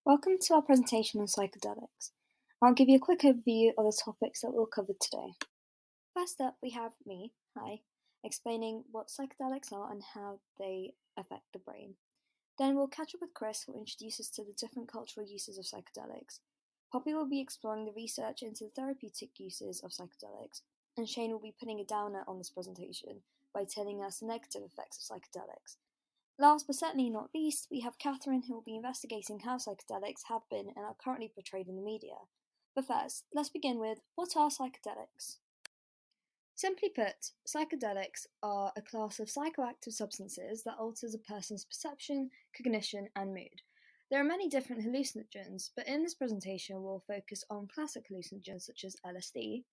Welcome to our presentation on psychedelics. I'll give you a quick overview of the topics that we'll cover today. First up, we have me, explaining what psychedelics are and how they affect the brain. Then we'll catch up with Chris, who will introduce us to the different cultural uses of psychedelics. Poppy will be exploring the research into the therapeutic uses of psychedelics, and Shane will be putting a downer on this presentation by telling us the negative effects of psychedelics. Last but certainly not least, we have Catherine, who will be investigating how psychedelics have been and are currently portrayed in the media. But first, let's begin with, what are psychedelics? Simply put, psychedelics are a class of psychoactive substances that alters a person's perception, cognition, and mood. There are many different hallucinogens, but in this presentation we'll focus on classic hallucinogens such as LSD,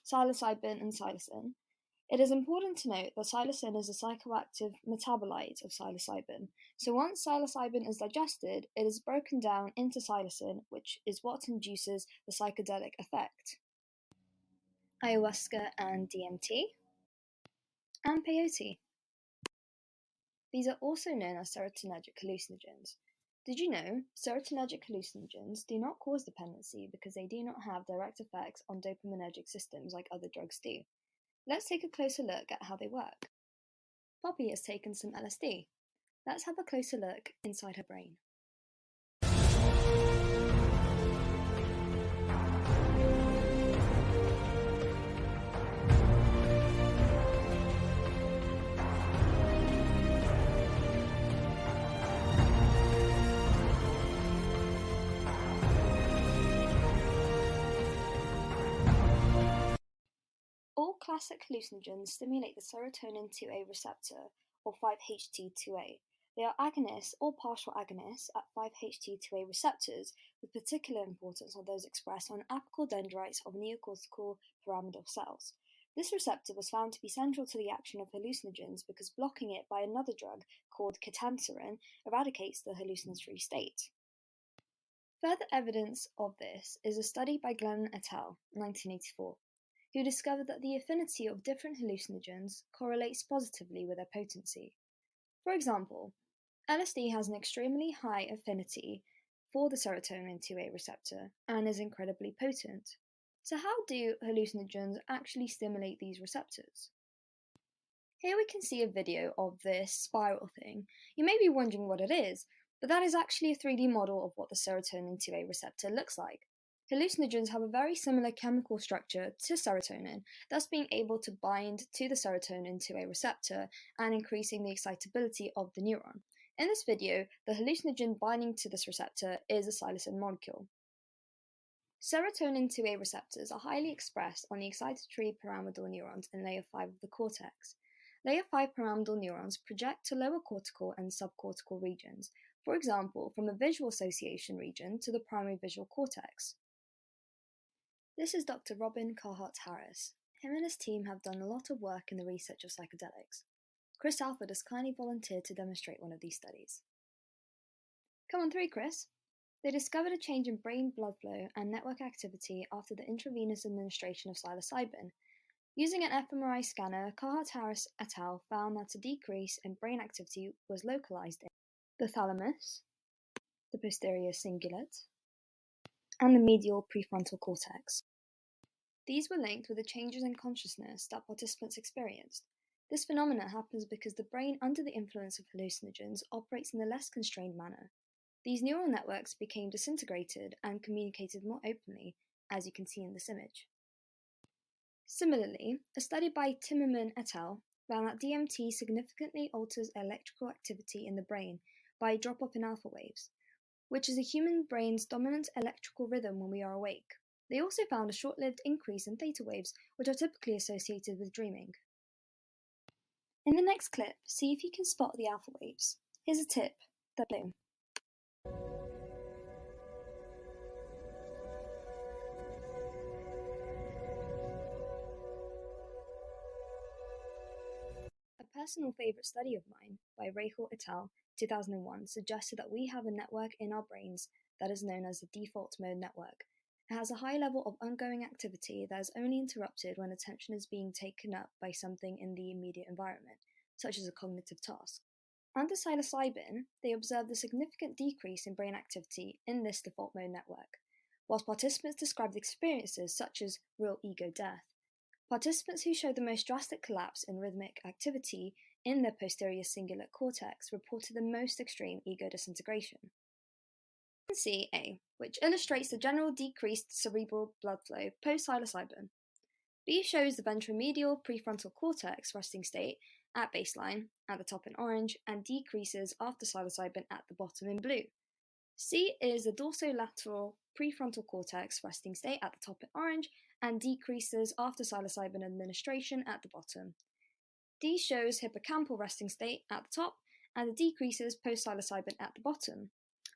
psilocybin, and psilocin. It is important to note that psilocin is a psychoactive metabolite of psilocybin, so once psilocybin is digested, it is broken down into psilocin, which is what induces the psychedelic effect. Ayahuasca and DMT, and peyote. These are also known as serotonergic hallucinogens. Did you know serotonergic hallucinogens do not cause dependency because they do not have direct effects on dopaminergic systems like other drugs do? Let's take a closer look at how they work. Poppy has taken some LSD. Let's have a closer look inside her brain. All classic hallucinogens stimulate the serotonin 2A receptor, or 5-HT2A. They are agonists or partial agonists at 5-HT2A receptors, with particular importance on those expressed on apical dendrites of neocortical pyramidal cells. This receptor was found to be central to the action of hallucinogens because blocking it by another drug called ketanserin eradicates the hallucinatory state. Further evidence of this is a study by Glenn et al. 1984. Who discovered that the affinity of different hallucinogens correlates positively with their potency. For example, LSD has an extremely high affinity for the serotonin 2A receptor and is incredibly potent. So how do hallucinogens actually stimulate these receptors? Here we can see a video of this spiral thing. You may be wondering what it is, but that is actually a 3D model of what the serotonin 2A receptor looks like. Hallucinogens have a very similar chemical structure to serotonin, thus being able to bind to the serotonin 2A receptor and increasing the excitability of the neuron. In this video, the hallucinogen binding to this receptor is a psilocin molecule. Serotonin 2A receptors are highly expressed on the excitatory pyramidal neurons in layer 5 of the cortex. Layer 5 pyramidal neurons project to lower cortical and subcortical regions, for example, from the visual association region to the primary visual cortex. This is Dr. Robin Carhart-Harris. Him and his team have done a lot of work in the research of psychedelics. Chris Alford has kindly volunteered to demonstrate one of these studies. Come on through, Chris. They discovered a change in brain blood flow and network activity after the intravenous administration of psilocybin. Using an fMRI scanner, Carhart-Harris et al. Found that a decrease in brain activity was localized in the thalamus, the posterior cingulate, and the medial prefrontal cortex. These were linked with the changes in consciousness that participants experienced. This phenomenon happens because the brain under the influence of hallucinogens operates in a less constrained manner. These neural networks became disintegrated and communicated more openly, as you can see in this image. Similarly, a study by Timmerman et al. Found that DMT significantly alters electrical activity in the brain by a drop-off in alpha waves, which is a human brain's dominant electrical rhythm when we are awake. They also found a short-lived increase in theta waves, which are typically associated with dreaming. In the next clip, see if you can spot the alpha waves. Here's a tip: they're blue. A personal favourite study of mine by Rahal et al. 2001 suggested that we have a network in our brains that is known as the default mode network. It has a high level of ongoing activity that is only interrupted when attention is being taken up by something in the immediate environment, such as a cognitive task. Under psilocybin, they observed a significant decrease in brain activity in this default mode network, whilst participants described experiences such as real ego death. Participants who showed the most drastic collapse in rhythmic activity in their posterior cingulate cortex reported the most extreme ego disintegration. See A, which illustrates the general decreased cerebral blood flow post-psilocybin. B shows the ventromedial prefrontal cortex resting state at baseline, at the top in orange, and decreases after psilocybin at the bottom in blue. C is the dorsolateral prefrontal cortex resting state at the top in orange and decreases after psilocybin administration at the bottom. D shows hippocampal resting state at the top and the decreases post-psilocybin at the bottom.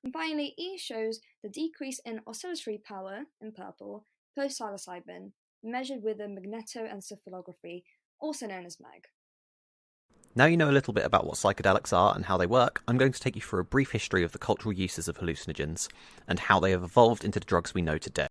And finally, E shows the decrease in oscillatory power in purple post-psilocybin, measured with a magnetoencephalography, also known as MAG. Now you know a little bit about what psychedelics are and how they work, I'm going to take you through a brief history of the cultural uses of hallucinogens and how they have evolved into the drugs we know today.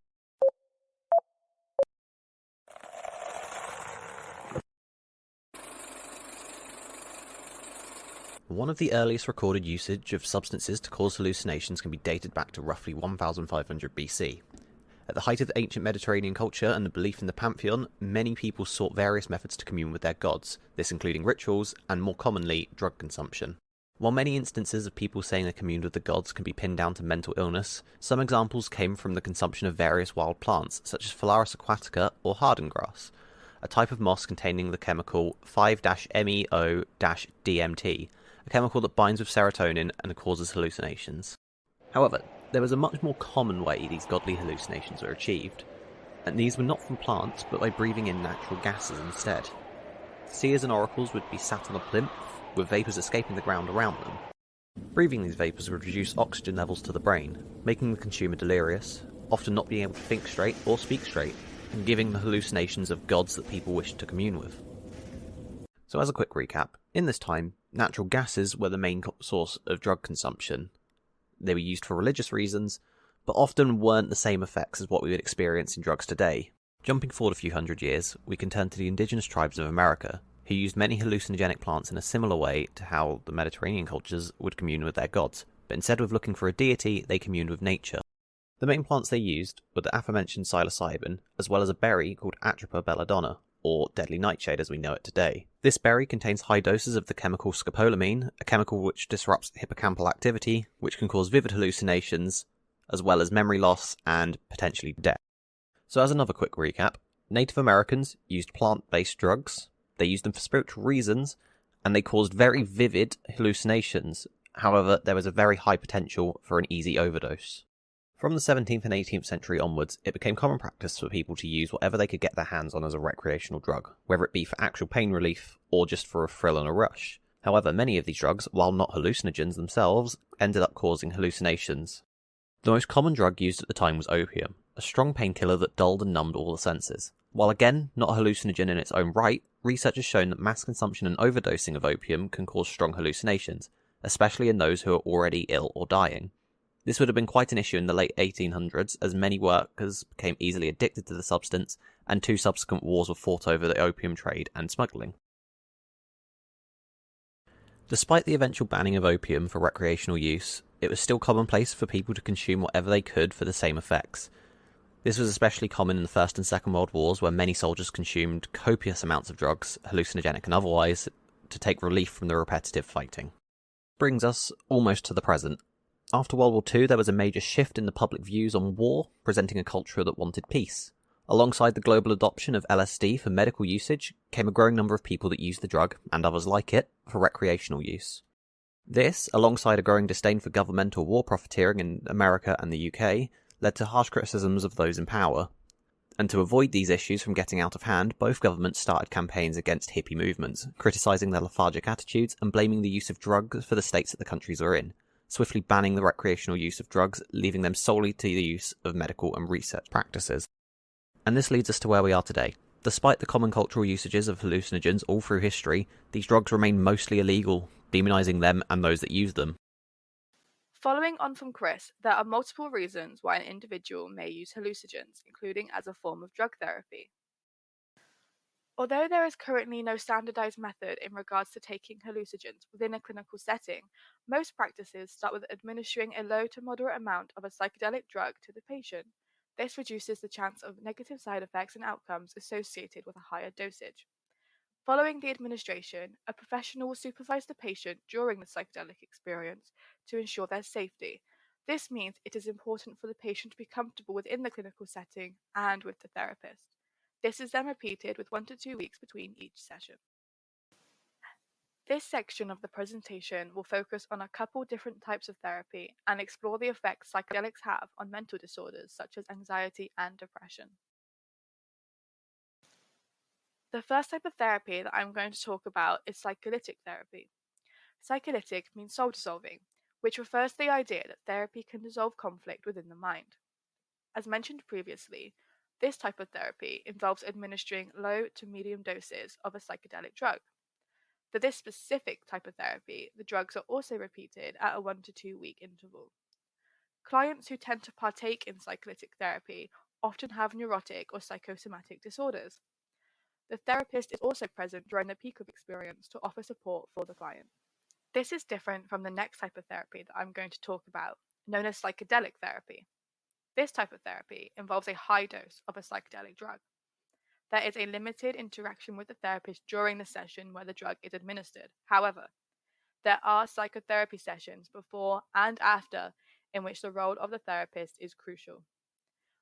One of the earliest recorded usage of substances to cause hallucinations can be dated back to roughly 1500 BC. At the height of the ancient Mediterranean culture and the belief in the pantheon, many people sought various methods to commune with their gods, this including rituals and, more commonly, drug consumption. While many instances of people saying they communed with the gods can be pinned down to mental illness, some examples came from the consumption of various wild plants, such as Phalaris aquatica or harden grass, a type of moss containing the chemical 5-MeO-DMT, a chemical that binds with serotonin and causes hallucinations. However, there was a much more common way these godly hallucinations were achieved, and these were not from plants but by breathing in natural gases instead. Seers and oracles would be sat on a plinth, with vapours escaping the ground around them. Breathing these vapours would reduce oxygen levels to the brain, making the consumer delirious, often not being able to think straight or speak straight, and giving the hallucinations of gods that people wished to commune with. So as a quick recap, in this time, natural gases were the main source of drug consumption. They were used for religious reasons, but often weren't the same effects as what we would experience in drugs today. Jumping forward a few hundred years, we can turn to the indigenous tribes of America, who used many hallucinogenic plants in a similar way to how the Mediterranean cultures would commune with their gods, but instead of looking for a deity, they communed with nature. The main plants they used were the aforementioned psilocybin, as well as a berry called Atropa belladonna, or deadly nightshade as we know it today. This berry contains high doses of the chemical scopolamine, a chemical which disrupts hippocampal activity, which can cause vivid hallucinations, as well as memory loss and potentially death. So as another quick recap, Native Americans used plant-based drugs, they used them for spiritual reasons, and they caused very vivid hallucinations. However, there was a very high potential for an easy overdose. From the 17th and 18th century onwards, it became common practice for people to use whatever they could get their hands on as a recreational drug, whether it be for actual pain relief or just for a thrill and a rush. However, many of these drugs, while not hallucinogens themselves, ended up causing hallucinations. The most common drug used at the time was opium, a strong painkiller that dulled and numbed all the senses. While again, not a hallucinogen in its own right, research has shown that mass consumption and overdosing of opium can cause strong hallucinations, especially in those who are already ill or dying. This would have been quite an issue in the late 1800s, as many workers became easily addicted to the substance, and 2 subsequent wars were fought over the opium trade and smuggling. Despite the eventual banning of opium for recreational use, it was still commonplace for people to consume whatever they could for the same effects. This was especially common in the First and Second World Wars, where many soldiers consumed copious amounts of drugs, hallucinogenic and otherwise, to take relief from the repetitive fighting. Brings us almost to the present. After World War II, there was a major shift in the public views on war, presenting a culture that wanted peace. Alongside the global adoption of LSD for medical usage, came a growing number of people that used the drug, and others like it, for recreational use. This, alongside a growing disdain for governmental war profiteering in America and the UK, led to harsh criticisms of those in power. And to avoid these issues from getting out of hand, both governments started campaigns against hippie movements, criticising their lethargic attitudes and blaming the use of drugs for the states that the countries are in, swiftly banning the recreational use of drugs, leaving them solely to the use of medical and research practices. And this leads us to where we are today. Despite the common cultural usages of hallucinogens all through history, these drugs remain mostly illegal, demonising them and those that use them. Following on from Chris, there are multiple reasons why an individual may use hallucinogens, including as a form of drug therapy. Although there is currently no standardized method in regards to taking hallucinogens within a clinical setting, most practices start with administering a low to moderate amount of a psychedelic drug to the patient. This reduces the chance of negative side effects and outcomes associated with a higher dosage. Following the administration, a professional will supervise the patient during the psychedelic experience to ensure their safety. This means it is important for the patient to be comfortable within the clinical setting and with the therapist. This is then repeated with 1 to 2 weeks between each session. This section of the presentation will focus on a couple different types of therapy and explore the effects psychedelics have on mental disorders such as anxiety and depression. The first type of therapy that I'm going to talk about is psycholytic therapy. Psycholytic means soul dissolving, which refers to the idea that therapy can dissolve conflict within the mind. As mentioned previously, this type of therapy involves administering low to medium doses of a psychedelic drug. For this specific type of therapy, the drugs are also repeated at a 1 to 2 week interval. Clients who tend to partake in psycholytic therapy often have neurotic or psychosomatic disorders. The therapist is also present during the peak of experience to offer support for the client. This is different from the next type of therapy that I'm going to talk about, known as psychedelic therapy. This type of therapy involves a high dose of a psychedelic drug. There is a limited interaction with the therapist during the session where the drug is administered. However, there are psychotherapy sessions before and after in which the role of the therapist is crucial.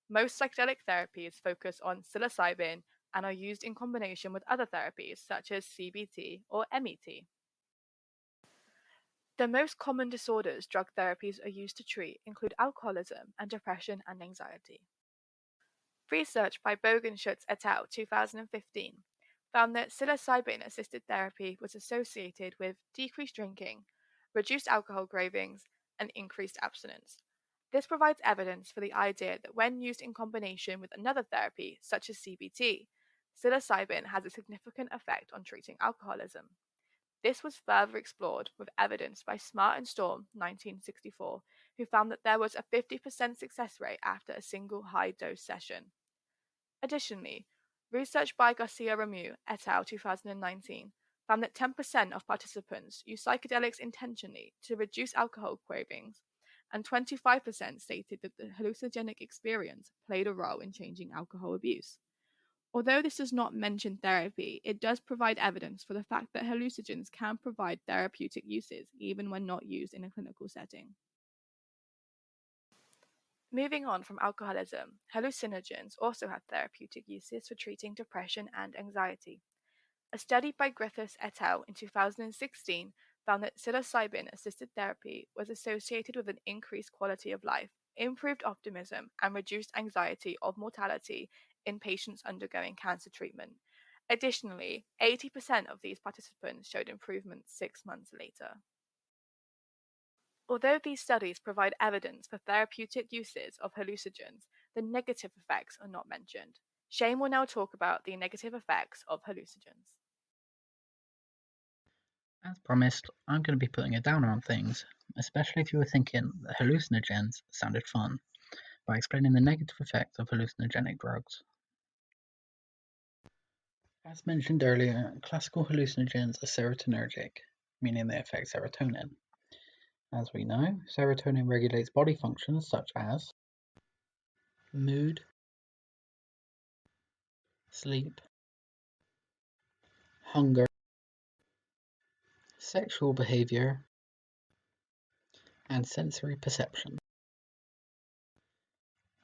Most psychedelic therapies focus on psilocybin and are used in combination with other therapies such as CBT or MET. The most common disorders drug therapies are used to treat include alcoholism and depression and anxiety. Research by Bogenschutz et al. 2015 found that psilocybin-assisted therapy was associated with decreased drinking, reduced alcohol cravings, and increased abstinence. This provides evidence for the idea that when used in combination with another therapy, such as CBT, psilocybin has a significant effect on treating alcoholism. This was further explored with evidence by Smart and Storm 1964, who found that there was a 50% success rate after a single high-dose session. Additionally, research by Garcia Ramu et al. 2019 found that 10% of participants used psychedelics intentionally to reduce alcohol cravings, and 25% stated that the hallucinogenic experience played a role in changing alcohol abuse. Although this does not mention therapy, it does provide evidence for the fact that hallucinogens can provide therapeutic uses even when not used in a clinical setting. Moving on from alcoholism, hallucinogens also have therapeutic uses for treating depression and anxiety. A study by Griffiths et al. In 2016 found that psilocybin-assisted therapy was associated with an increased quality of life, improved optimism, and reduced anxiety of mortality in patients undergoing cancer treatment. Additionally, 80% of these participants showed improvements 6 months later. Although these studies provide evidence for therapeutic uses of hallucinogens, the negative effects are not mentioned. Shane will now talk about the negative effects of hallucinogens. As promised, I'm going to be putting a downer on things, especially if you were thinking that hallucinogens sounded fun, by explaining the negative effects of hallucinogenic drugs. As mentioned earlier, classical hallucinogens are serotonergic, meaning they affect serotonin. As we know, serotonin regulates body functions such as mood, sleep, hunger, sexual behavior, and sensory perception.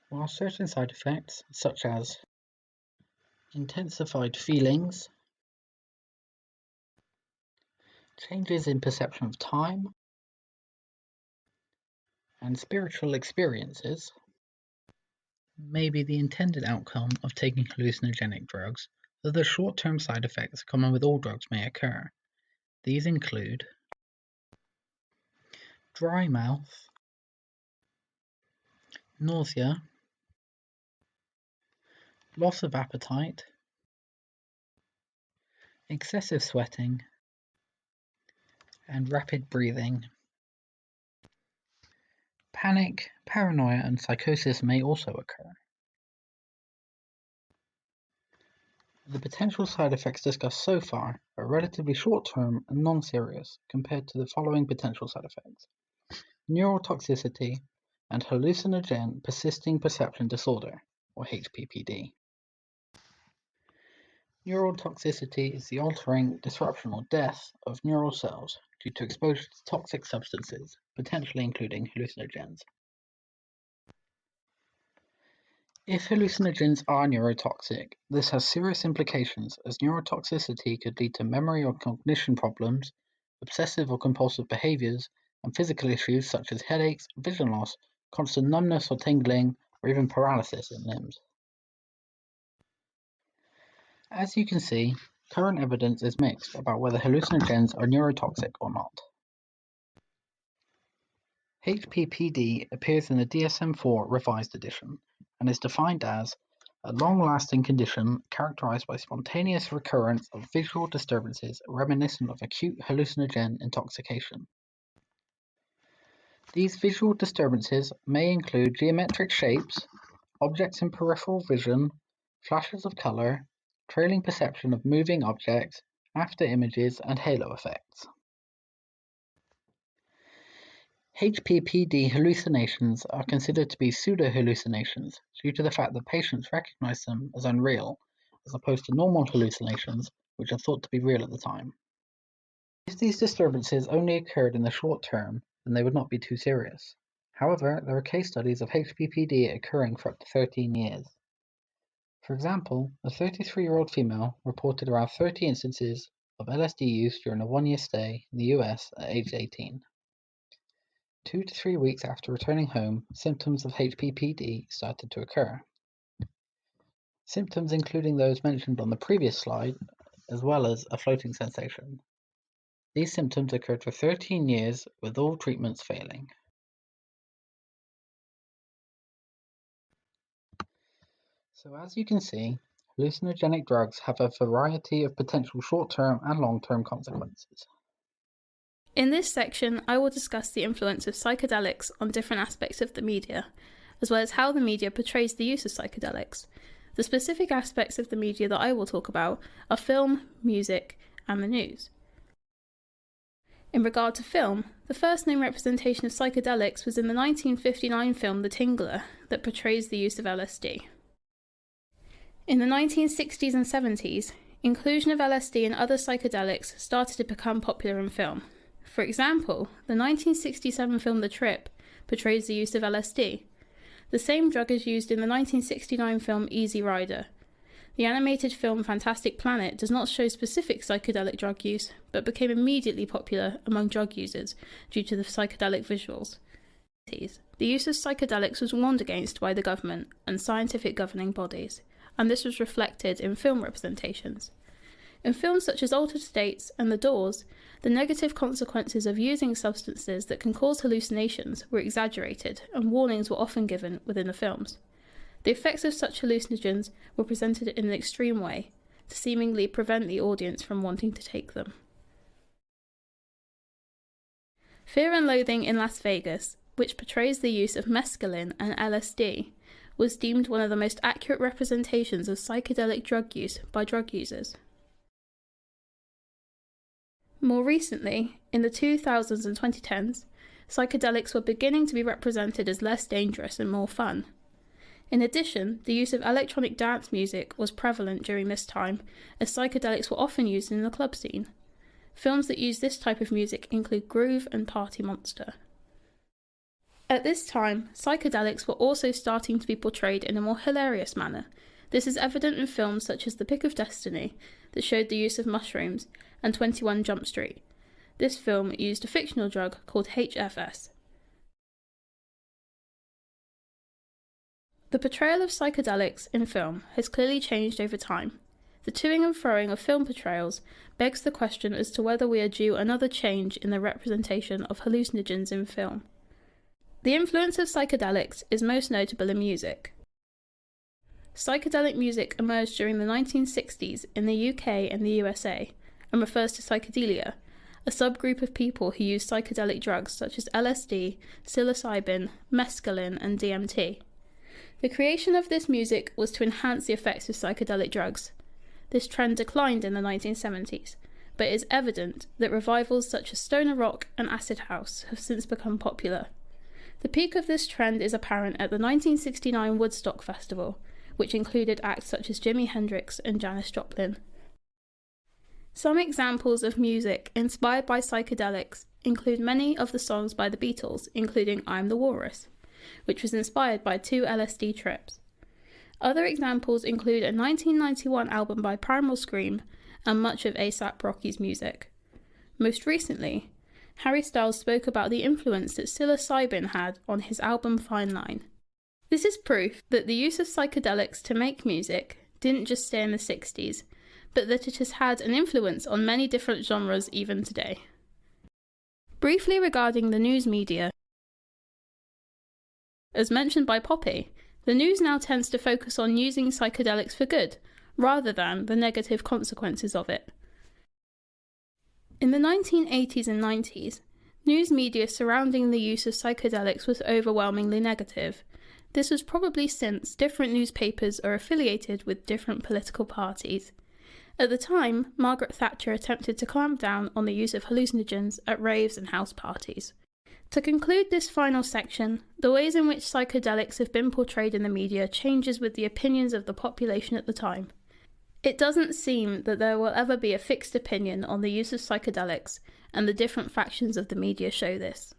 While certain side effects, such as intensified feelings, changes in perception of time, and spiritual experiences, may be the intended outcome of taking hallucinogenic drugs, though the short-term side effects common with all drugs may occur. These include dry mouth, nausea, loss of appetite, excessive sweating, and rapid breathing. Panic, paranoia, and psychosis may also occur. The potential side effects discussed so far are relatively short-term and non-serious compared to the following potential side effects: neurotoxicity and hallucinogen persisting perception disorder, or HPPD. Neurotoxicity is the altering, disruption, or death of neural cells due to exposure to toxic substances, potentially including hallucinogens. If hallucinogens are neurotoxic, this has serious implications, as neurotoxicity could lead to memory or cognition problems, obsessive or compulsive behaviors, and physical issues such as headaches, vision loss, constant numbness or tingling, or even paralysis in limbs. As you can see, current evidence is mixed about whether hallucinogens are neurotoxic or not. HPPD appears in the DSM-4 revised edition and is defined as a long-lasting condition characterized by spontaneous recurrence of visual disturbances reminiscent of acute hallucinogen intoxication. These visual disturbances may include geometric shapes, objects in peripheral vision, flashes of color, trailing perception of moving objects, after images, and halo effects. HPPD hallucinations are considered to be pseudo-hallucinations due to the fact that patients recognize them as unreal, as opposed to normal hallucinations, which are thought to be real at the time. If these disturbances only occurred in the short term, then they would not be too serious. However, there are case studies of HPPD occurring for up to 13 years. For example, a 33-year-old female reported around 30 instances of LSD use during a one-year stay in the US at age 18. 2 to 3 weeks after returning home, symptoms of HPPD started to occur. Symptoms including those mentioned on the previous slide, as well as a floating sensation. These symptoms occurred for 13 years, with all treatments failing. So as you can see, hallucinogenic drugs have a variety of potential short-term and long-term consequences. In this section, I will discuss the influence of psychedelics on different aspects of the media, as well as how the media portrays the use of psychedelics. The specific aspects of the media that I will talk about are film, music, and the news. In regard to film, the first known representation of psychedelics was in the 1959 film The Tingler, that portrays the use of LSD. In the 1960s and 70s, inclusion of LSD and other psychedelics started to become popular in film. For example, the 1967 film The Trip portrays the use of LSD. The same drug is used in the 1969 film Easy Rider. The animated film Fantastic Planet does not show specific psychedelic drug use, but became immediately popular among drug users due to the psychedelic visuals. The use of psychedelics was warned against by the government and scientific governing bodies, and this was reflected in film representations. In films such as Altered States and The Doors, the negative consequences of using substances that can cause hallucinations were exaggerated, and warnings were often given within the films. The effects of such hallucinogens were presented in an extreme way, to seemingly prevent the audience from wanting to take them. Fear and Loathing in Las Vegas, which portrays the use of mescaline and LSD, was deemed one of the most accurate representations of psychedelic drug use by drug users. More recently, in the 2000s and 2010s, psychedelics were beginning to be represented as less dangerous and more fun. In addition, the use of electronic dance music was prevalent during this time, as psychedelics were often used in the club scene. Films that use this type of music include Groove and Party Monster. At this time, psychedelics were also starting to be portrayed in a more hilarious manner. This is evident in films such as The Pick of Destiny, that showed the use of mushrooms, and 21 Jump Street. This film used a fictional drug called HFS. The portrayal of psychedelics in film has clearly changed over time. The toing and froing of film portrayals begs the question as to whether we are due another change in the representation of hallucinogens in film. The influence of psychedelics is most notable in music. Psychedelic music emerged during the 1960s in the UK and the USA, and refers to psychedelia, a subgroup of people who use psychedelic drugs such as LSD, psilocybin, mescaline, and DMT. The creation of this music was to enhance the effects of psychedelic drugs. this trend declined in the 1970s, but it is evident that revivals such as stoner rock and acid house have since become popular. The peak of this trend is apparent at the 1969 Woodstock Festival, which included acts such as Jimi Hendrix and Janis Joplin. Some examples of music inspired by psychedelics include many of the songs by the Beatles, including I'm the Walrus, which was inspired by 2 LSD trips. Other examples include a 1991 album by Primal Scream and much of A$AP Rocky's music. Most recently, Harry Styles spoke about the influence that psilocybin had on his album Fine Line. This is proof that the use of psychedelics to make music didn't just stay in the 60s, but that it has had an influence on many different genres even today. Briefly regarding the news media, as mentioned by Poppy, the news now tends to focus on using psychedelics for good, rather than the negative consequences of it. In the 1980s and 90s, news media surrounding the use of psychedelics was overwhelmingly negative. This was probably since different newspapers are affiliated with different political parties. At the time, Margaret Thatcher attempted to clamp down on the use of hallucinogens at raves and house parties. To conclude this final section, the ways in which psychedelics have been portrayed in the media changes with the opinions of the population at the time. It doesn't seem that there will ever be a fixed opinion on the use of psychedelics, and the different factions of the media show this.